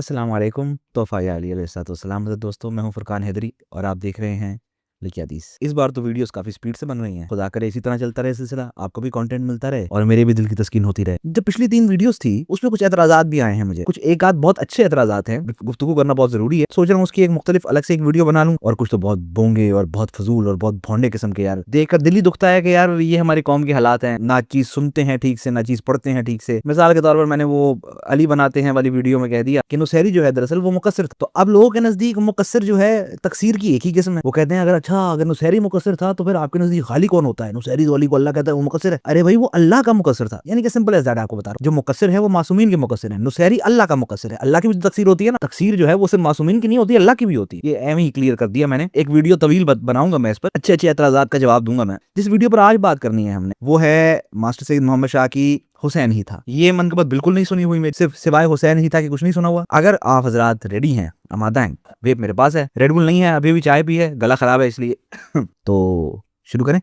अस्सलाम वालेकुम तोहफ़ा या अली अलैहिस्सलाम। दोस्तों, मैं हूं फुरकान हैदरी और आप देख रहे हैं लिखी हदीस। इस बार तो वीडियोस काफी स्पीड से बन रही हैं। खुदा करे इसी तरह चलता रहे सिलसिला, आपको भी कंटेंट मिलता रहे और मेरे भी दिल की तस्कीन होती रहे। जब पिछली 3 वीडियोस थी उसमें कुछ एतराज़ात भी आए हैं मुझे, कुछ एक आध बहुत अच्छे एतराज़ात हैं, गुफ्तगू करना बहुत जरूरी है। सोच रहा हूँ उसकी एक मुख्तलिफ अलग से एक वीडियो बना लूं। और कुछ तो बहुत बोंगे और बहुत फजूल और बहुत भोंडे किस्म के, यार देखकर दिल ही दुखता है कि यार ये हमारी कौम के हालात हैं। ना चीज सुनते हैं ठीक से, ना चीज पढ़ते हैं ठीक से। मिसाल के तौर पर मैंने वो अली बनाते हैं वाली वीडियो में कह दिया कि नुसैरी जो है दरअसल वो मुकस्सिर था। तो अब लोगों के नजदीक मुकस्सिर जो है तकसीर की एक ही किस्म है। वो कहते हैं अगर नुसैरी मुकस्सिर था तो फिर आपके नजदीक खाली कौन होता है? नुसैरी तो अली को अल्लाह कहता है वो मुकस्सिर है। अरे भाई, वो अल्लाह का मुकस्सिर था। यानी कि सिंपल एज दैट आपको बता रहा हूं, जो मुकस्सिर है वो मासूमीन के मुकस्सिर है। नुसैरी अल्लाह का मुकस्सिर है। अल्लाह की भी तकसीर होती है ना, तकसीर जो है वो सिर्फ मासूमीन की नहीं होती, अल्लाह की भी होती है। ये एम ही क्लियर कर दिया मैंने। एक वीडियो तवील बनाऊंगा मैं, इस पर अच्छे अच्छे एतराज़ात का जवाब दूंगा मैं। जिस वीडियो पर आज बात करनी है हमने, वो है मास्टर सैयद मोहम्मद शाह की हुसैन ही था। ये मनकबत बिल्कुल नहीं सुनी हुई मेरी, सिर्फ सिवाय हुसैन ही था कि कुछ नहीं सुना हुआ। अगर आप हजरात रेडी हैं, आमादा हैं, वेब मेरे पास है, रेड बुल नहीं है, अभी भी चाय पी है, गला खराब है इसलिए तो शुरू करें।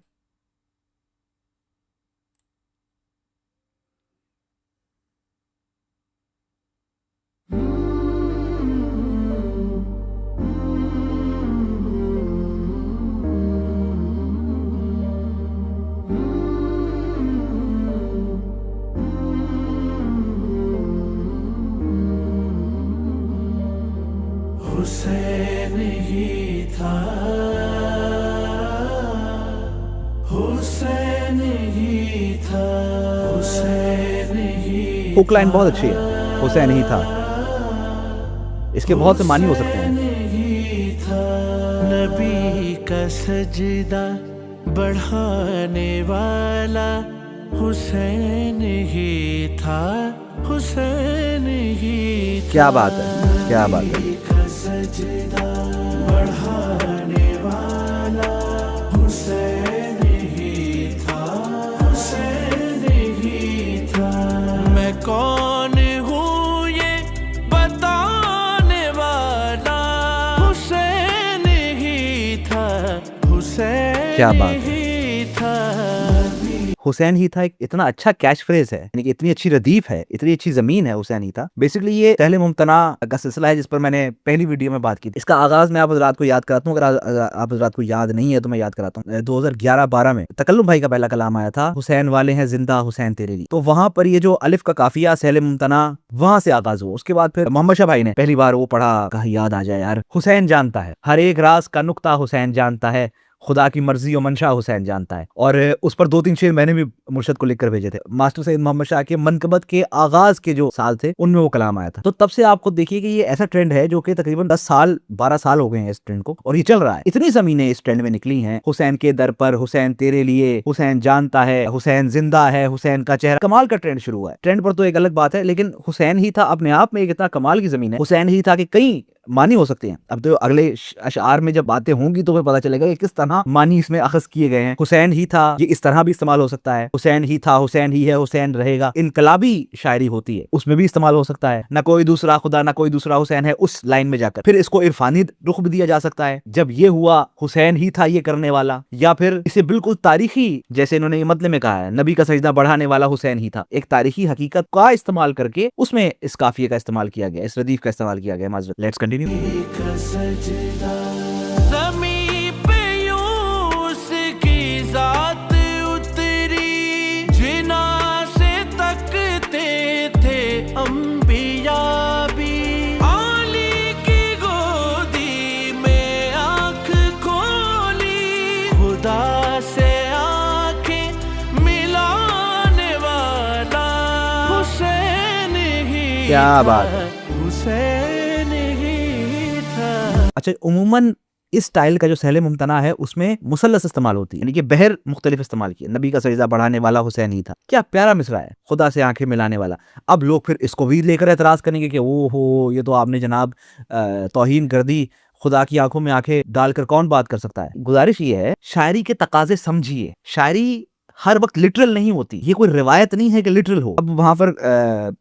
हुसैन ही था, हुसैन ही था, हुसैन ही हुक लाइन बहुत अच्छी है, हुसैन ही था। इसके बहुत से मानी हो सकते हैं। ही था। नबी का सजदा बढ़ाने वाला हुसैन ही था, हुसैन ही था। क्या बात है, क्या बात है। सजदा बढ़ाने वाला हुसैन ही था, हुसैन ही था। मैं कौन हूँ ये बताने वाला हुसैन ही था, हुसैन क्या बात है। ही था। हुसैन ही था एक इतना अच्छा कैच फ्रेज है, यानी कि इतनी अच्छी रदीफ है, इतनी अच्छी जमीन है हुसैन ही था। बेसिकली ये सहले मुमतना का सिलसिला है जिस पर मैंने पहली वीडियो में बात की थी। इसका आगाज मैं आप हज़रात को याद कराता हूँ, अगर आप हज़रात को याद नहीं है तो मैं याद कराता हूँ। 2011-12 में तकल्लुम भाई का पहला कलाम आया था, हुसैन वाले हैं जिंदा हुसैन तेरे लिए। तो वहां पर ये जो अलिफ का काफिया सहले मुमतना वहां से आगाज हुआ। उसके बाद फिर मोहम्मद शाह भाई ने पहली बार वो पढ़ा, कहा याद आ जाए यार, हुसैन जानता है हर एक राज का नुक्ता, हुसैन जानता है खुदा की मर्जी और मंशा, हुसैन जानता है। और उस पर 2-3 शेर मैंने भी मुर्शद को लिखकर भेजे थे। मास्टर सैयद मोहम्मद शाह के मनकबत के आगाज के जो साल थे उनमें वो कलाम आया था। तो तब से आपको देखिए कि ये ऐसा ट्रेंड है जो कि तकरीबन 10 साल 12 साल हो गए हैं इस ट्रेंड को, और ये चल रहा है। इतनी जमीनें इस ट्रेंड में निकली हैं, हुसैन के दर पर, हुसैन तेरे लिए, हुसैन जानता है, हुसैन जिंदा है, हुसैन का चेहरा। कमाल का ट्रेंड शुरू हुआ है। ट्रेंड पर तो एक अलग बात है, लेकिन हुसैन ही था अपने आप में एक इतना कमाल की जमीन है। हुसैन ही था कि कई मानी हो सकते हैं। अब तो अगले अशआर में जब बातें होंगी तो फिर पता चलेगा कि किस तरह मानी इसमें अखज़ किए गए हैं। हुसैन ही था, ये इस तरह भी इस्तेमाल हो सकता है। हुसैन ही था, हुसैन ही है, हुसैन रहेगा। इनकलाबी शायरी होती है, उसमें भी इस्तेमाल हो सकता है। ना कोई दूसरा खुदा, ना कोई दूसरा हुसैन है, उस लाइन में जाकर फिर इसको इरफानी रुख भी दिया जा सकता है। जब ये हुआ हुसैन ही था ये करने वाला, या फिर इसे बिल्कुल तारीखी, जैसे इन्होंने ये मतलब में कहा है नबी का सजदा बढ़ाने वाला हुसैन ही था, एक तारीखी हकीकत का इस्तेमाल करके उसमें इस काफिये का इस्तेमाल किया गया, इस रदीफ का इस्तेमाल किया गया। माजरत, लेट्स कंटिन्यू। सजदा ज़मीं पे यूं उसकी ज़ात उतरी, जिना से तकते थे अंबिया भी। आली की गोदी में आँख खोली, खुदा से आँखें मिलाने वाला हुसैन ही क्या था, बात है। हुसैन ही था। अच्छा, उमूमन इस स्टाइल का जो सहले मुमतना है उसमें मुसल्लस इस्तेमाल होती है, यानी कि बहर मुख्तलिफ इस्तेमाल किया। नबी का सजदा बढ़ाने वाला हुसैन ही था, क्या प्यारा मिसरा है, खुदा से आंखें मिलाने वाला। अब लोग फिर इसको भी लेकर एतराज करेंगे कि ओ हो, ये तो आपने जनाब तौहीन कर दी, खुदा की आंखों में आंखें डालकर कौन बात कर सकता है। गुजारिश ये है, शायरी के तकाजे समझिए। शायरी हर वक्त लिटरल नहीं होती, ये कोई रिवायत नहीं है कि लिटरल हो। अब वहां पर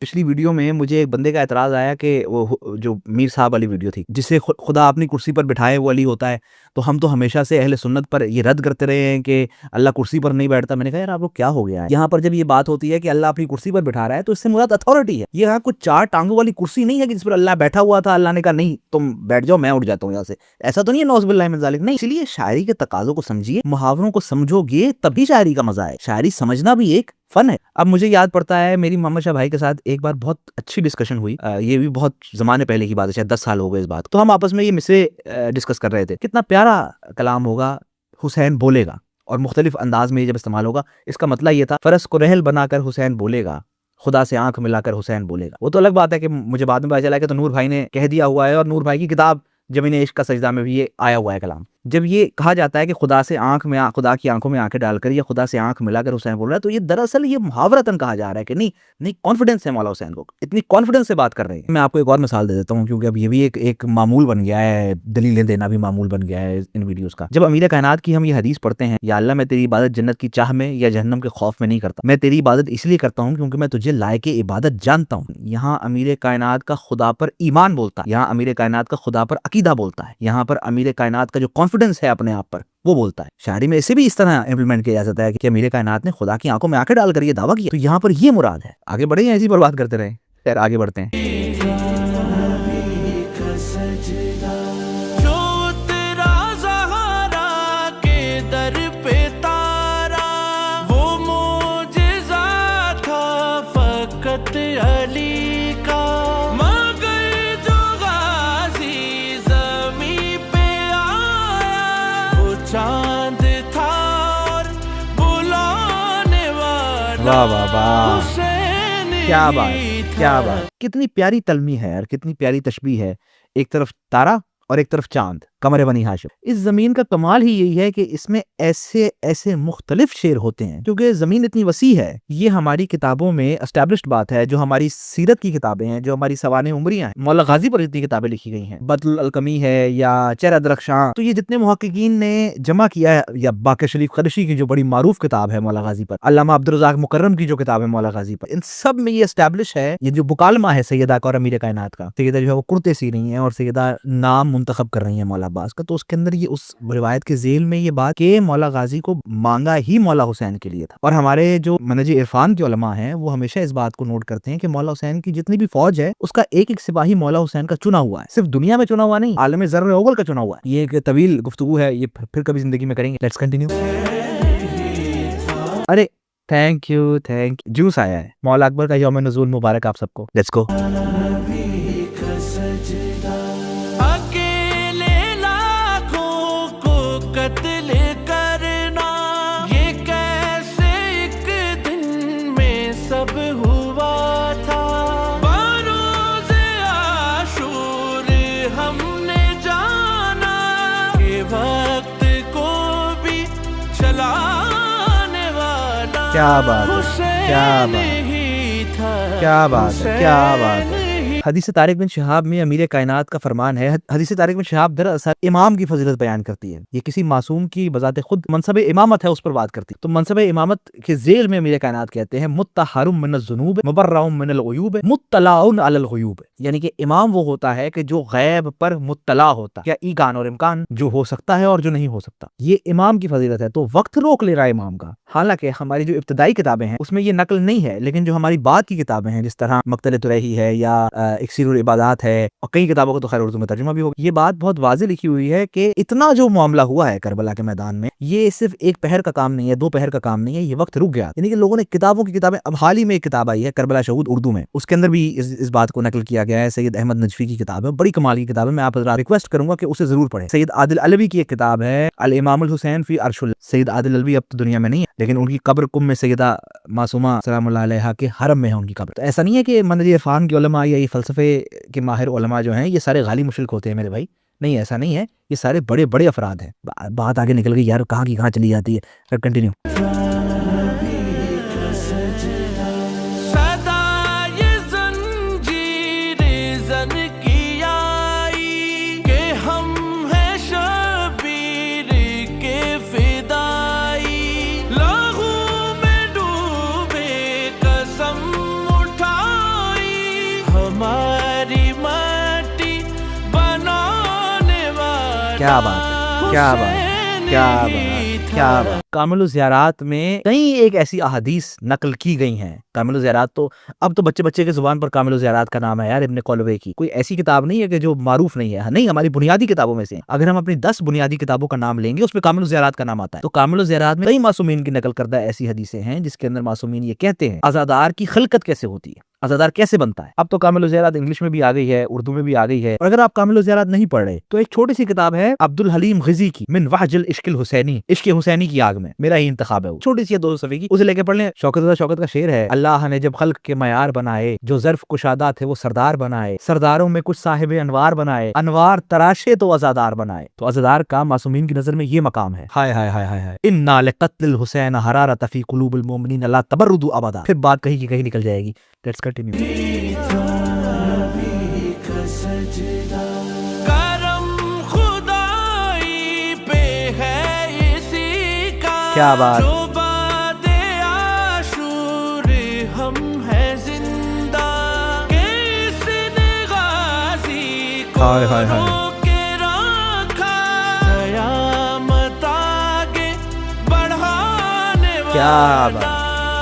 पिछली वीडियो में मुझे एक बंदे का एतराज आया कि वो जो मीर साहब वाली वीडियो थी, जिसे खुदा अपनी कुर्सी पर बिठाए वो अली होता है, तो हम तो हमेशा से अहले सुन्नत पर ये रद्द करते रहे हैं कि अल्लाह कुर्सी पर नहीं बैठता। मैंने कहा यार आपको क्या हो गया है? यहाँ पर जब ये बात होती है कि अल्लाह अपनी कुर्सी पर बिठा रहा है तो इससे मुराद अथॉरिटी है। ये यहाँ कुछ 4 टांगों वाली कुर्सी नहीं है कि जिस पर अल्लाह बैठा हुआ था, अल्लाह ने कहा नहीं तुम बैठ जाओ मैं उठ जाता हूँ यहाँ से, ऐसा तो नहीं है नौज़ुबिल्लाहि मिन ज़ालिक। नहीं, इसलिए शायरी के तकाज़ों को समझिए, मुहावरों को समझोगे तभी शायरी का मजा है। शायरी समझना भी एक फन है। अब मुझे याद पड़ता है मेरी मोहम्मद शाह भाई के साथ एक बार बहुत अच्छी डिस्कशन हुई, ये भी बहुत जमाने पहले की बात है, शायद 10 साल हो गए इस बात। तो हम आपस में ये मिसरे डिस्कस कर रहे थे, कितना प्यारा कलाम होगा हुसैन बोलेगा, और मुख्तलिफ अंदाज में जब इस्तेमाल होगा। इसका मतलब ये था, फरस को रहल बनाकर हुसैन बोलेगा, खुदा से आंख मिलाकर हुसैन बोलेगा। वो तो अलग बात है कि मुझे बाद में पता चला कि तो नूर भाई ने कह दिया हुआ है, और नूर भाई की किताब ज़मीन इश्क का सजदा में भी ये आया हुआ है कलाम। जब ये कहा जाता है कि खुदा से खुदा की आंखों में आंखें डालकर या खुदा से आंख मिलाकर हुसैन बोल रहा है, तो ये दरअसल ये मुहावरतन कहा जा रहा है कि नहीं कॉन्फिडेंस है मौला हुसैन को, इतनी कॉन्फिडेंस से बात कर रहे हैं। मैं आपको एक और मिसाल दे देता हूँ, क्योंकि अब ये भी एक मामूल बन गया है, दलीलें देना भी मामूल बन गया है इन वीडियोस का। जब अमीर कायनात की हम ये हदीस पढ़ते हैं, या अल्लाह मैं तेरी इबादत जन्नत की चाह में या जहन्नम के खौफ में नहीं करता, मैं तेरी इबादत इसलिए करता हूँ क्योंकि मैं तुझे लायक इबादत जानता हूँ। यहाँ अमीर कायनात का खुदा पर ईमान बोलता है, यहाँ अमीर कायनात का खुदा पर अकीदा बोलता है, यहाँ पर अमीर कायनात का जो कॉन्फिडेंस है अपने आप पर वो बोलता है। शायरी में इसे भी इस तरह इम्प्लीमेंट किया जा सकता है कि अमीर कायनात ने खुदा की आंखों में आंखें डालकर ये दावा किया, तो यहाँ पर ये मुराद है। आगे बढ़े या ऐसी पर बात करते रहे? खैर आगे बढ़ते हैं। जो तेरा ज़हरा के दर पे तारा, वो मोजिज़ा था फ़क़त अली का। मगर जो गाज़ी ज़मीं पे आया, वो चांद था और बुलाने वाला वाह वाह वाह, हुसैन क्या बात, ही क्या था। बात, कितनी प्यारी तलमी है और कितनी प्यारी तशबीह है। एक तरफ तारा और एक तरफ चांद, कमर बनी हाशिम। इस जमीन का कमाल ही यही है कि इसमें ऐसे ऐसे मुख्तलिफ शेर होते हैं, क्योंकि जमीन इतनी वसी है। ये हमारी किताबों में एस्टैब्लिश्ड बात है, जो हमारी सीरत की किताबें हैं, जो हमारी सवाने उमरियां हैं, मौला गाजी पर इतनी किताबें लिखी गई हैं, बदरुल अलकमी है या चेहरा दरख्शां। तो ये जितने मुहक्किकीन ने जमा किया है, या बाक़िर शरीफ क़रशी की जो बड़ी मारूफ किताब है मौला गाजी पर, अल्लामा अब्दुल रज़्ज़ाक़ मुकर्रम की जो किताब है मौला गाजी पर, इन सब में ये एस्टैब्लिश है, ये जो मुकालमा है सैयदा का और अमीर कायनात का, सैयदा जो है वो कुर्ते सी रही हैं और सैयदा नाम मुंतखब कर रही हैं मौला अब्बास का, तो उसके अंदर ये उस रिवायत के जेल में ये बात कि मौला गाजी को मांगा ही मौला हुसैन के लिए था। और हमारे जो मनहज इरफान के उलमा हैं वो हमेशा इस बात को नोट करते हैं कि मौला हुसैन की जितनी भी फौज है उसका एक एक सिपाही मौला हुसैन का चुना हुआ है, सिर्फ दुनिया में चुना हुआ नहीं, आलम ज़र्र अव्वल का चुना हुआ है। ये एक तवील गुफ्तगू है, ये फिर कभी जिंदगी में करेंगे। Let's continue. अरे थैंक यू जूस आया है। मौला अकबर का यौम नुज़ूल मुबारक आप सबको। Let's go. अकेले लाखों को कत्ल करना, ये कैसे एक दिन में सब हुआ था। बरोज़े आशूर हमने जाना, कि वक्त को भी चलाने वाला क्या बात है, क्या बात, ही था, क्या बात है, क्या बात है। हुसैन ही। हदीस तारिक बिन शहाब में अमीर कायनात का फरमान है। हदीस तारिक बिन शहाब दरअसल इमाम की फजीलत बयान करती है। ये किसी मासूम की बजाते खुद मनसब इमामत है उस पर बात करती है। तो मनसब इमामत के जेल में अमीर कायनात कहते हैं मुत्तहरुम मिनज़्ज़ुनूब मुबर्रउम मिनल गुयूब मुत्तलाउन अलल गुयूब, यानी कि इमाम वो होता है कि जो गैब पर मुत्तला होता है, क्या ईकान और इम्कान, जो हो सकता है और जो नहीं हो सकता, ये इमाम की फजीलत है। तो वक्त रोक ले रहा है इमाम का। हालांकि हमारी जो इब्तदाई किताबें हैं उसमें ये नकल नहीं है, लेकिन जो हमारी बाद की किताबें हैं जिस तरह मक्तल तुरैही है या इक्सीरुल इबादात है, और कई किताबों को तो खैर उर्दू में तर्जुमा भी होगा, ये बात बहुत वाज़ेह लिखी हुई है कि इतना जो मामला हुआ है करबला के मैदान में, ये सिर्फ एक पहर का काम नहीं है, 2 पहर का काम नहीं है, ये वक्त रुक गया। यानी कि लोगों ने किताबों की किताबें, अब हाल ही में एक किताब आई है करबला शहूद उर्दू में, उसके अंदर भी इस बात को नकल किया गया है। सैयद अहमद नजफी की किताब है, बड़ी कमाल की किताब है, मैं आप रिक्वेस्ट करूंगा कि उसे जरूर पढ़ें। सैयद आदिल अलवी की एक किताब है अल इमामुल हुसैन फी अर्शुल। सैयद आदिल अलवी अब तो दुनिया में नहीं है, लेकिन उनकी कब्र कुम में सैयदा मासूमा सलामुल्लाह अलैहा के हरम में है उनकी कब्र। तो ऐसा नहीं है कि मनहज इरफान के उलमा या ये फलसफे के माहिर उलमा जो हैं ये सारे गाली मुशरिक होते हैं मेरे भाई, नहीं ऐसा नहीं है, ये सारे बड़े बड़े अफराद हैं। बात आगे निकल गई यार, कहाँ की कहाँ चली जाती है। कंटिन्यू। सदा ये जंजीर जन की आई, कि हम हैं शबीर के फिदाई। लहू क्या बात है, क्या बात है, क्या बात, क्या बात। कामिलुल ज़ियारात में कई एक ऐसी अहादीस नकल की गई हैं। कामिलुल ज़ियारात तो अब तो बच्चे बच्चे के जुबान पर कामिलुल ज़ियारात का नाम है यार, इब्न कौलवे की। कोई ऐसी किताब नहीं है कि जो मारूफ नहीं है, नहीं, हमारी बुनियादी किताबों में से। अगर हम अपनी 10 बुनियादी किताबों का नाम लेंगे उसमें कामिलुल ज़ियारात का नाम आता है। तो कामिलुल ज़ियारात में कई मासूमीन की नकल करदा ऐसी हदीसें हैं जिसके अंदर मासूमीन ये कहते हैं अज़ादार की खिलकत कैसे होती है, अज़ादार कैसे बनता है। अब तो कामिलुल ज़ियारात इंग्लिश में भी आ गई है, उर्दू में भी आ गई है। और अगर आप कामिलुल ज़ियारात नहीं पढ़ रहे तो एक छोटी सी किताब है अब्दुल हलीम ग़िज़ी की, मिन वहजिल इश्किल हुसैनी, इश्क हुसैनी की आग में, मेरा ही इंतखाब है वो, छोटी सी है 200 सफ़े की, उसे लेके पढ़ लें। शौकत का शेर है, अल्लाह ने जब खल्क के मयार बनाए, जो ज़र्फ़ कुशादा थे वो सरदार बनाए, सरदारों में कुछ साहिब अनवार बनाए, अनवार तराशे तो अज़ादार बनाए। तो अज़ादार का मासूमीन की नजर में ये मकाम है। हाय हाय हाय हाय हाय, इन्ना लिक़त्लिल हुसैन हरारत फ़ी क़ुलूबिल मोमिनीन ला तबर्रुदू अबदा। फिर बात कहीं की कहीं निकल जाएगी। Let's continue. क्या बात, जो बादे आशूर हम हैं जिंदा, किसने गाज़ी को हाय हाय हाय, रोके रखा, क़यामत आगे बढ़ाने क्या वाला बात,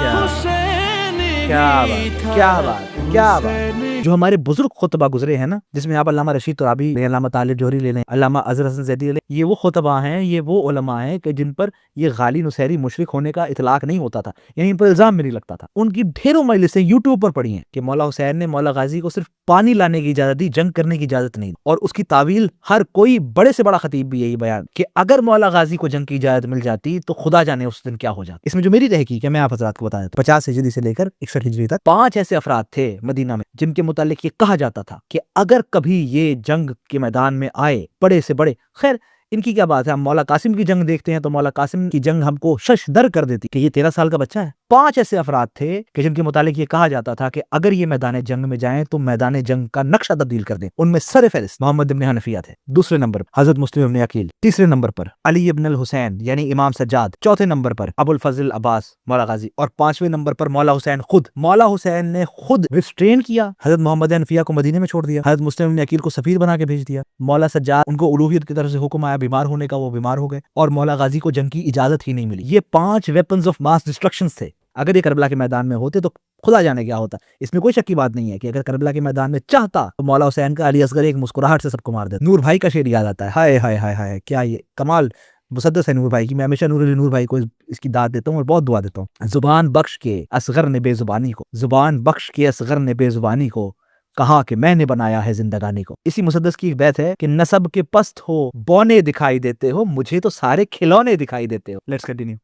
क्या बात, हुसैन क्या ही बात, था, क्या बात, क्या बात। हुसैन जो हमारे बुजुर्ग खुतबा गुजरे हैं ना, जिसमें आप अल्लामा रशीद तराबी ले, अल्लामा तालिब जोहरी ले लें, अल्लामा अज़हर हसन ज़ैदी ले लें, ये वो खुतबा हैं, ये वो उलमा हैं कि जिन पर ये गाली नुसैरी मुशरिक होने का इतलाक नहीं होता था, यानी इन पर इल्जाम भी नहीं लगता था। उनकी ढेरों मजलिसें यूट्यूब पर पड़ी हैं कि मौला हुसैन ने मौला गाजी को सिर्फ पानी लाने की इजाजत दी, जंग करने की इजाजत नहीं। और उसकी तावील हर कोई बड़े से बड़ा खतीब भी यही बयान कि अगर मौला गाजी को जंग की इजाजत मिल जाती तो खुदा जाने उस दिन क्या हो जाता। इसमें जो मेरी तहकीक है मैं आप हज़रात को बता देता हूं, 50 हिजरी से लेकर 61 हिजरी तक 5 ऐसे अफराद थे मदीना में जिनके मुतालिक ये कहा जाता था कि अगर कभी ये जंग के मैदान में आए बड़े से बड़े, खैर इनकी क्या बात है, हम मौला कासिम की जंग देखते हैं तो मौला कासिम की जंग हमको शशदर कर देती कि ये 13 साल का बच्चा है। 5 ऐसे अफराद थे कि जिनके मुतालिक ये कहा जाता था कि अगर ये मैदान जंग में जाएं तो मैदान जंग का नक्शा तब्दील कर दें। उनमें सर फहरिस्त मोहम्मद इब्न हनफिया थे, दूसरे नंबर पर हजरत मुस्लिम इब्न अकील, तीसरे नंबर पर अली इब्न अल हुसैन यानी इमाम सज्जाद, चौथे नंबर पर अबुल फजल अब्बास मौला गाजी, और 5वें नंबर पर मौला हुसैन खुद। मौला हुसैन ने खुद रिस्ट्रेन किया, हजरत मोहम्मद हनफिया को मदीने में छोड़ दिया, हजरत मुस्लिम इब्न अकील को सफीर बना के भेज दिया। मौला सज्जाद, उनको उलूहियत की तरफ से हुक्म आया बीमार होने का, वो बीमार हो गए, और मौला गाजी को जंग की इजाजत ही नहीं मिली। ये 5 वेपन्स ऑफ मास डिस्ट्रक्शन थे। अगर ये करबला के मैदान में होते तो खुदा जाने क्या होता। इसमें कोई शक की बात नहीं है कि अगर करबला के मैदान में चाहता तो मौला हुसैन का अली असगर एक मुस्कुराहट से सबको मार देता। नूर भाई का शेर याद आता है, हाय हाय हाय हाय, क्या ये कमाल मुसद्दस है नूर भाई की। मैं हमेशा नूर भाई को इसकी दाद देता हूँ और बहुत दुआ देता हूँ। जुबान बख्श के असगर ने बेजुबानी को, जुबान बख्श के असगर ने बेजुबानी को, कहा कि मैंने बनाया है जिंदगानी को। इसी मुसद्दस की एक बैत है कि नसब के पस्त हो बौने दिखाई देते हो, मुझे तो सारे खिलौने दिखाई देते हो। Let's continue.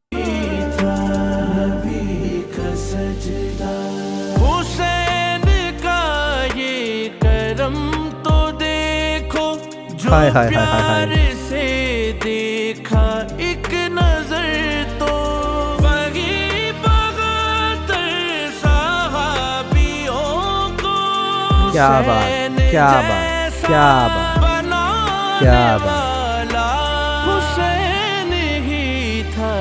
हुसैन का ये करम तो देखो, जो हाय हाय हाय हाय हाय। प्यार से देखा एक नजर तो, वही बहादुर सहाबियों को क्या बात, क्या बात, क्या बात, क्या बात, हुसैन ही था।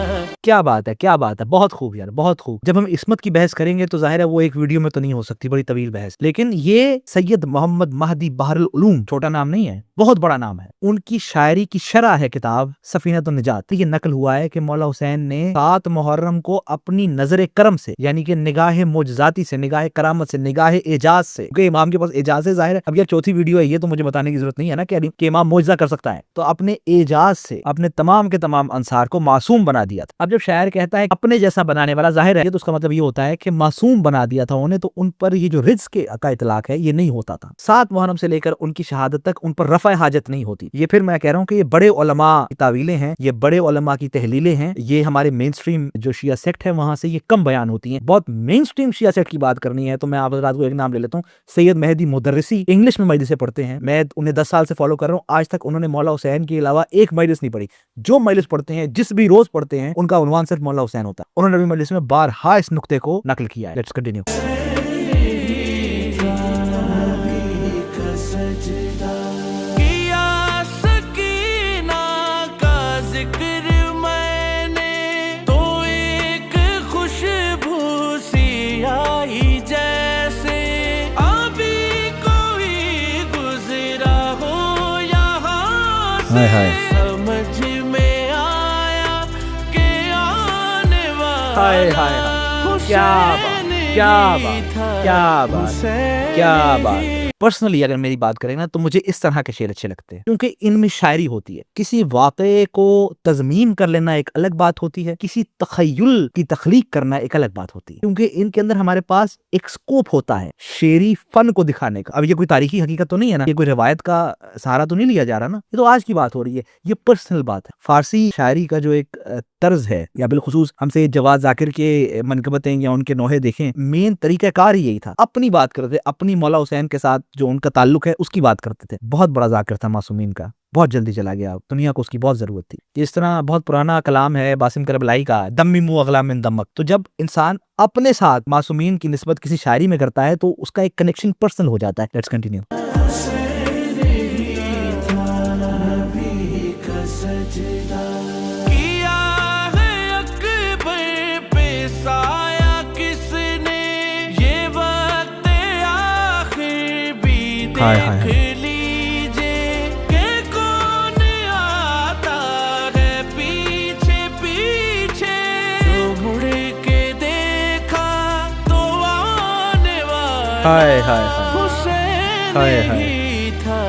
क्या बात है, क्या बात है, बहुत खूब यार, बहुत खूब। जब हम इस्मत की बहस करेंगे तो जाहिर है वो एक वीडियो में तो नहीं हो सकती, बड़ी तवील बहस, लेकिन ये सैयद मोहम्मद महदी बहरुल उलूम छोटा नाम नहीं है, बहुत बड़ा नाम है। उनकी शायरी की शरह है किताब सफीनतुन निजात। ये नकल हुआ है कि मौला हुसैन ने 7 मुहर्रम को अपनी नजर करम से, यानी कि निगाह मोजजाती से, निगाह करामत से, निगाह एजाज से, क्योंकि इमाम के पास एजाज है, जाहिर है अब यार चौथी वीडियो है ये तो मुझे बताने की जरूरत नहीं है ना कि इमाम मोजजा कर सकता है, तो अपने एजाज से अपने तमाम के तमाम अंसार को मासूम बना दिया था। अब जब शायर कहता है अपने जैसा बनाने वाला, जाहिर है तो उसका मतलब ये होता है कि मासूम बना दिया था उन्हें, तो उन पर ये जो रिज्क का इतलाक है ये नहीं होता था। 7 मुहर्रम से लेकर उनकी शहादत तक उन पर रफ़ा हाजत नहीं होती। ये फिर मैं कह रहा हूँ कि ये बड़े उलमा की तावीलें हैं, ये बड़े उलमा की तहलीलें हैं, ये हमारे मेन स्ट्रीम जो शिया सेक्ट है वहां से ये कम बयान होती हैं। बहुत मेन स्ट्रीम शिया सेक्ट की बात करनी है तो मैं आप रात को एक नाम ले लेता हूँ, सैयद मेहदी मुदर्रिसी, इंग्लिश में मजलिसें पढ़ते हैं, मैं उन्हें 10 साल से फॉलो कर रहा हूँ, आज तक उन्होंने मौला हुसैन के अलावा एक मजलिस नहीं पढ़ी। जो मजलिस पढ़ते हैं, जिस भी रोज पढ़ते हैं, उनका उन्वान सिर्फ मौला हुसैन होता है। उन्होंने भी मजलिस में बारहा इस नुक्ते को नकल किया है। Let's continue. हाय हाय समझ में आया कि आने वाला हाय हाय हाय, क्या बात, क्या बात, क्या बात, क्या बात। पर्सनली अगर मेरी बात करें ना तो मुझे इस तरह के शेर अच्छे लगते हैं क्योंकि इनमें शायरी होती है। किसी वाक़े को तज़मीन कर लेना एक अलग बात होती है, किसी तख़य्युल की तख्लीक करना एक अलग बात होती है, क्योंकि इनके अंदर हमारे पास एक स्कोप होता है शेरी फन को दिखाने का। अब ये कोई तारीखी हकीकत तो नहीं है ना, ये कोई रिवायत का सहारा तो नहीं लिया जा रहा ना, ये तो आज की बात हो रही है, ये पर्सनल बात है। फारसी शायरी का जो एक तर्ज है, या बिलखुसूस हमसे जवाद जाकिर के मनकबतें या उनके नोहे देखें, मेन तरीक़ाकार ही यही था। अपनी बात करते थे, अपनी मौला हुसैन के साथ जो उनका ताल्लुक है उसकी बात करते थे। बहुत बड़ा जाकिर था मासूमीन का, बहुत जल्दी चला गया, दुनिया को उसकी बहुत जरूरत थी। इस तरह बहुत पुराना कलाम है बासिम करबलाई का, दम्मी मुँह अगला मिन दमक। तो जब इंसान अपने साथ मासूमीन की निस्बत किसी शायरी में करता है तो उसका एक कनेक्शन पर्सनल हो जाता है। Let's continue. हाय हाय हाय। लीजिए कि कौन आता है पीछे पीछे, जो मुड़ के देखा तो आने वाला हाय हाय हाय हुसैन हाय हाय ही था,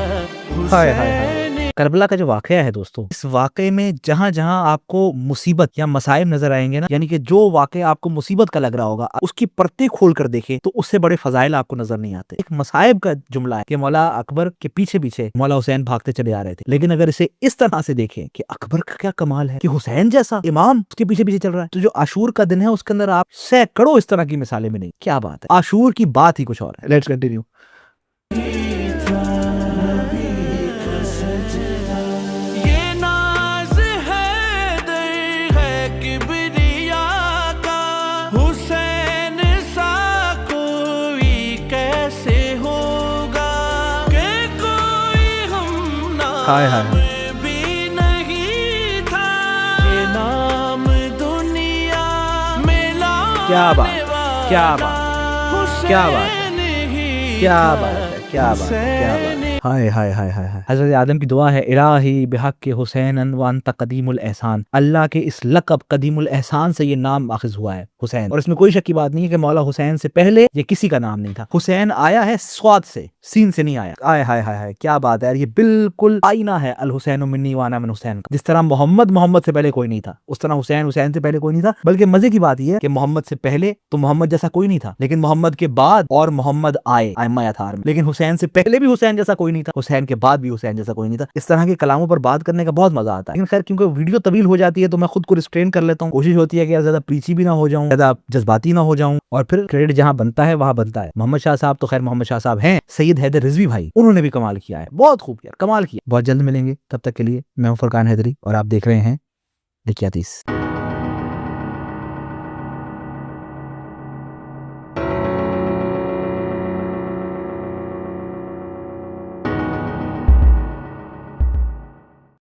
हाय हाय हाय। हुसैन। करबला का जो वाकया है दोस्तों, इस वाकये में जहां जहां आपको मुसीबत या मसाइब नजर आएंगे ना, यानी कि जो वाकया आपको मुसीबत का लग रहा होगा उसकी परतें खोल कर देखें तो उससे बड़े फजाइल आपको नजर नहीं आते। एक मसाइब का जुमला है कि मौला अकबर के पीछे पीछे मौला हुसैन भागते चले आ रहे थे, लेकिन अगर इसे इस तरह से देखें कि अकबर का क्या कमाल है कि हुसैन जैसा इमाम उसके पीछे पीछे चल रहा है, तो जो आशूर का दिन है उसके अंदर आप सैकड़ों इस तरह की मिसालें मिलेंगी। क्या बात है, आशूर की बात ही कुछ और है। Let's continue. हाय हाय हाय। भी नहीं था ये नाम दुनिया में लाने क्या बात, क्या बात, वाला क्या बात है, हुसैन ही क्या था, बात है, क्या बात है, क्या बात हुसैन है। हाय हाय हाय हाय हाय। हजरत आदम की दुआ है, इलाही बिहक के हुसैन व अंत कदीमुल एहसान। अल्लाह के इस लक़ब कदीमुल एहसान से ये नाम माखिज हुआ है हुसैन। और इसमें कोई शक की बात नहीं है कि मौला हुसैन से पहले ये किसी का नाम नहीं था। हुसैन आया है स्वाद से, सीन से नहीं आया। हाय हाय हाय हाय, क्या बात है यार, ये बिल्कुल आईना है अल हुसैन मिन्नी व अना मिन हुसैन का। जिस तरह मोहम्मद से पहले कोई नहीं था, उस तरह हुसैन से पहले कोई नहीं था। बल्कि मजे की बात यह है कि मोहम्मद से पहले तो मोहम्मद जैसा कोई नहीं था, लेकिन मोहम्मद के बाद और मोहम्मद आए आइम्मा अथार में, लेकिन हुसैन से पहले भी हुसैन जैसा कोई नहीं था, हुसैन के बाद भी हुसैन जैसा कोई नहीं था। इस तरह के कलामों पर बात करने का बहुत मजा आता है, लेकिन खैर क्योंकि वीडियो तवील हो जाती है तो मैं खुद को रिस्ट्रेन कर लेता हूँ। कोशिश होती है कि ज्यादा प्रीची भी ना हो जाऊं, ज्यादा जज्बाती ना हो जाऊं, और फिर क्रेडिट जहां बनता है वहां बनता है। मोहम्मद शाह साहब तो खैर मोहम्मद शाह साहब हैं, सैयद हैदर रिजवी भाई उन्होंने भी कमाल किया है, बहुत खूब किया, कमाल किया। बहुत जल्द मिलेंगे, तब तक के लिए मैं हूं फरकान हैदरी और आप देख रहे हैं लिखियातीस।